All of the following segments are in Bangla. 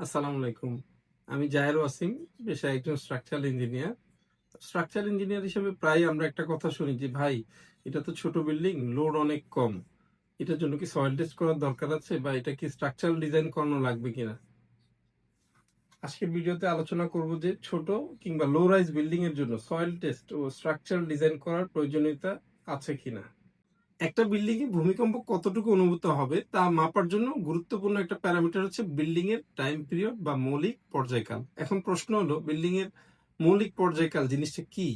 আসসালামু আলাইকুম। আমি জাহের ওয়াসিম, পেশায় একজন স্ট্রাকচারাল ইঞ্জিনিয়ার। স্ট্রাকচারাল ইঞ্জিনিয়ার হিসেবে প্রায় আমরা একটা কথা শুনি যে ভাই, এটা তো ছোট বিল্ডিং, লোড অনেক কম। এটার জন্য কি সয়েল টেস্ট করার দরকার আছে, বা এটা কি স্ট্রাকচারাল ডিজাইন করানো লাগবে কিনা? আজকের ভিডিওতে আলোচনা করব যে ছোট কিংবা লো রাইজ বিল্ডিং এর জন্য সয়েল টেস্ট ও স্ট্রাকচারাল ডিজাইন করার প্রয়োজনীয়তা আছে কিনা। একটা বিল্ডিং এ ভূমিকম্প কতটুকু অনুভূত হবে তা মাপার জন্য গুরুত্বপূর্ণ একটা প্যারামিটার হচ্ছে বিল্ডিং এর টাইম পিরিয়ড বা মৌলিক পর্যায়কাল। এখন প্রশ্ন হলো, বিল্ডিং এর মৌলিক পর্যায়কাল জিনিসটা কি?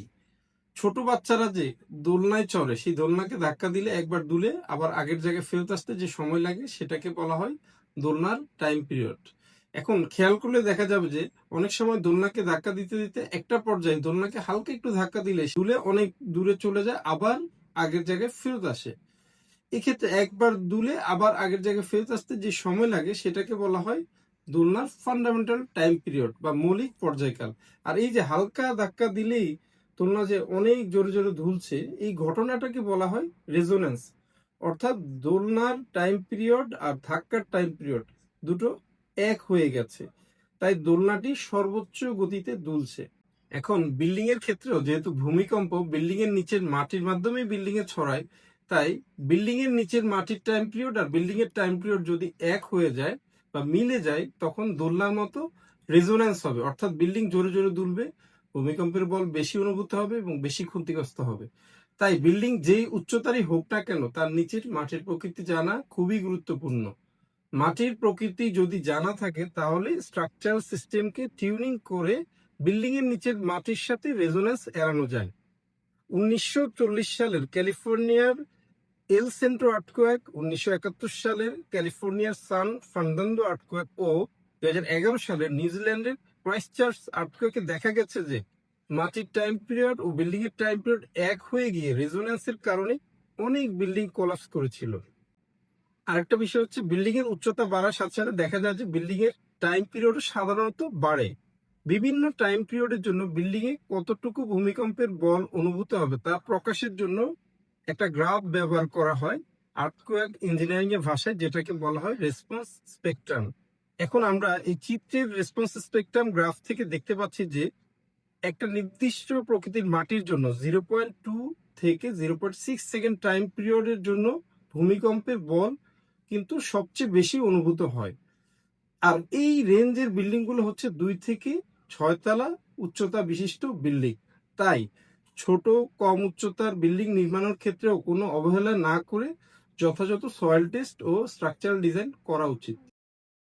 ছোট বাচ্চারা যে দোলনায় চড়ে, সেই দোলনাকে ধাক্কা দিলে একবার দুলে আবার আগের জায়গায় ফেরত আসতে যে সময় লাগে সেটাকে বলা হয় দোলনার টাইম পিরিয়ড। এখন খেয়াল করলে দেখা যাবে যে অনেক সময় দোলনাকে ধাক্কা দিতে দিতে একটা পর্যায়ে দোলনাকে হালকা একটু ধাক্কা দিলে দুলে অনেক দূরে চলে যায়, আবার আগের জায়গায় ফেরত আসে। এক্ষেত্রে একবার দুলে আবার আগের জায়গায় ফেরত আসতে যে সময় লাগে সেটাকে বলা হয় দোলনার ফান্ডামেন্টাল টাইম পিরিয়ড বা মৌলিক পর্যায়কাল। আর এই যে হালকা ধাক্কা দিলেই দোলনা যে অনেক জোরে জোরে দুলছে, এই ঘটনাটাকে বলা হয় রেজোন্যান্স। অর্থাৎ দোলনার টাইম পিরিয়ড আর ধাক্কার টাইম পিরিয়ড দুটো এক হয়ে গেছে, তাই দোলনাটি সর্বোচ্চ গতিতে দুলছে। এখন বিল্ডিং এর ক্ষেত্রেও যেহেতু ভূমিকম্প বিল্ডিং এর নিচের মাটির মাধ্যমে বিল্ডিং এ ছড়ায়, তাই বিল্ডিং এর নিচের মাটির টাইম পিরিয়ড আর বিল্ডিং এর টাইম পিরিয়ড যদি এক হয়ে যায় বা মিলে যায়, তখন দোলনার মতো রেজোন্যান্স হবে। অর্থাৎ বিল্ডিং জোরে জোরে দুলবে, ভূমিকম্পের বল বেশি অনুভূত হবে এবং বেশি ক্ষতিগ্রস্ত হবে। তাই বিল্ডিং যেই উচ্চতারই হোক না কেন, তার নিচের মাটির প্রকৃতি জানা খুবই গুরুত্বপূর্ণ। মাটির প্রকৃতি যদি জানা থাকে, তাহলে স্ট্রাকচারাল সিস্টেমকে টিউনিং করে বিল্ডিং এর নিচের মাটির সাথে রেজোন্যান্স এড়ানো যায়। 1940 সালের ক্যালিফোর্নিয়ার এল সেন্ট্রো আর্থকোয়েক, 1971 সালের ক্যালিফোর্নিয়ার সান ফার্নান্দো আর্থকোয়েক ও 2011 সালের নিউজিল্যান্ডের ক্রাইস্টচার্চ আর্থকোয়েকে দেখা গেছে যে মাটির টাইম পিরিয়ড ও বিল্ডিং এর টাইম পিরিয়ড এক হয়ে গিয়ে রেজোন্যান্সের কারণে অনেক বিল্ডিং কোলাপস করেছিল। আরেকটা বিষয় হচ্ছে, বিল্ডিং এর উচ্চতা বাড়ার সাথে সাথে দেখা যায় যে বিল্ডিং এর টাইম পিরিয়ড সাধারণত বাড়ে। বিভিন্ন টাইম পিরিয়ডের জন্য বিল্ডিং এ কতটুকু ভূমিকম্পের বল অনুভূত হবে তা প্রকাশের জন্য একটা গ্রাফ ব্যবহার করা হয় আর্থকোয়েক ইঞ্জিনিয়ারিং এর ভাষায়, যেটাকে বলা হয় রেসপন্স স্পেকট্রাম। এখন আমরা এই চিত্রের রেসপন্স স্পেকট্রাম গ্রাফ থেকে দেখতে পাচ্ছি যে একটা নির্দিষ্ট প্রকৃতির মাটির জন্য 0.2 থেকে 0.6 সেকেন্ড টাইম পিরিয়ডের জন্য ভূমিকম্পের বল কিন্তু সবচেয়ে বেশি অনুভূত হয়। আর এই রেঞ্জের বিল্ডিং গুলো হচ্ছে 2 থেকে 6 তলা উচ্চতা বিশিষ্ট বিল্ডিং। তাই ছোট কম উচ্চতার বিল্ডিং নির্মাণের ক্ষেত্রেও কোনো অবহেলা না করে যথাযথ সয়েল টেস্ট ও স্ট্রাকচারাল ডিজাইন করা উচিত।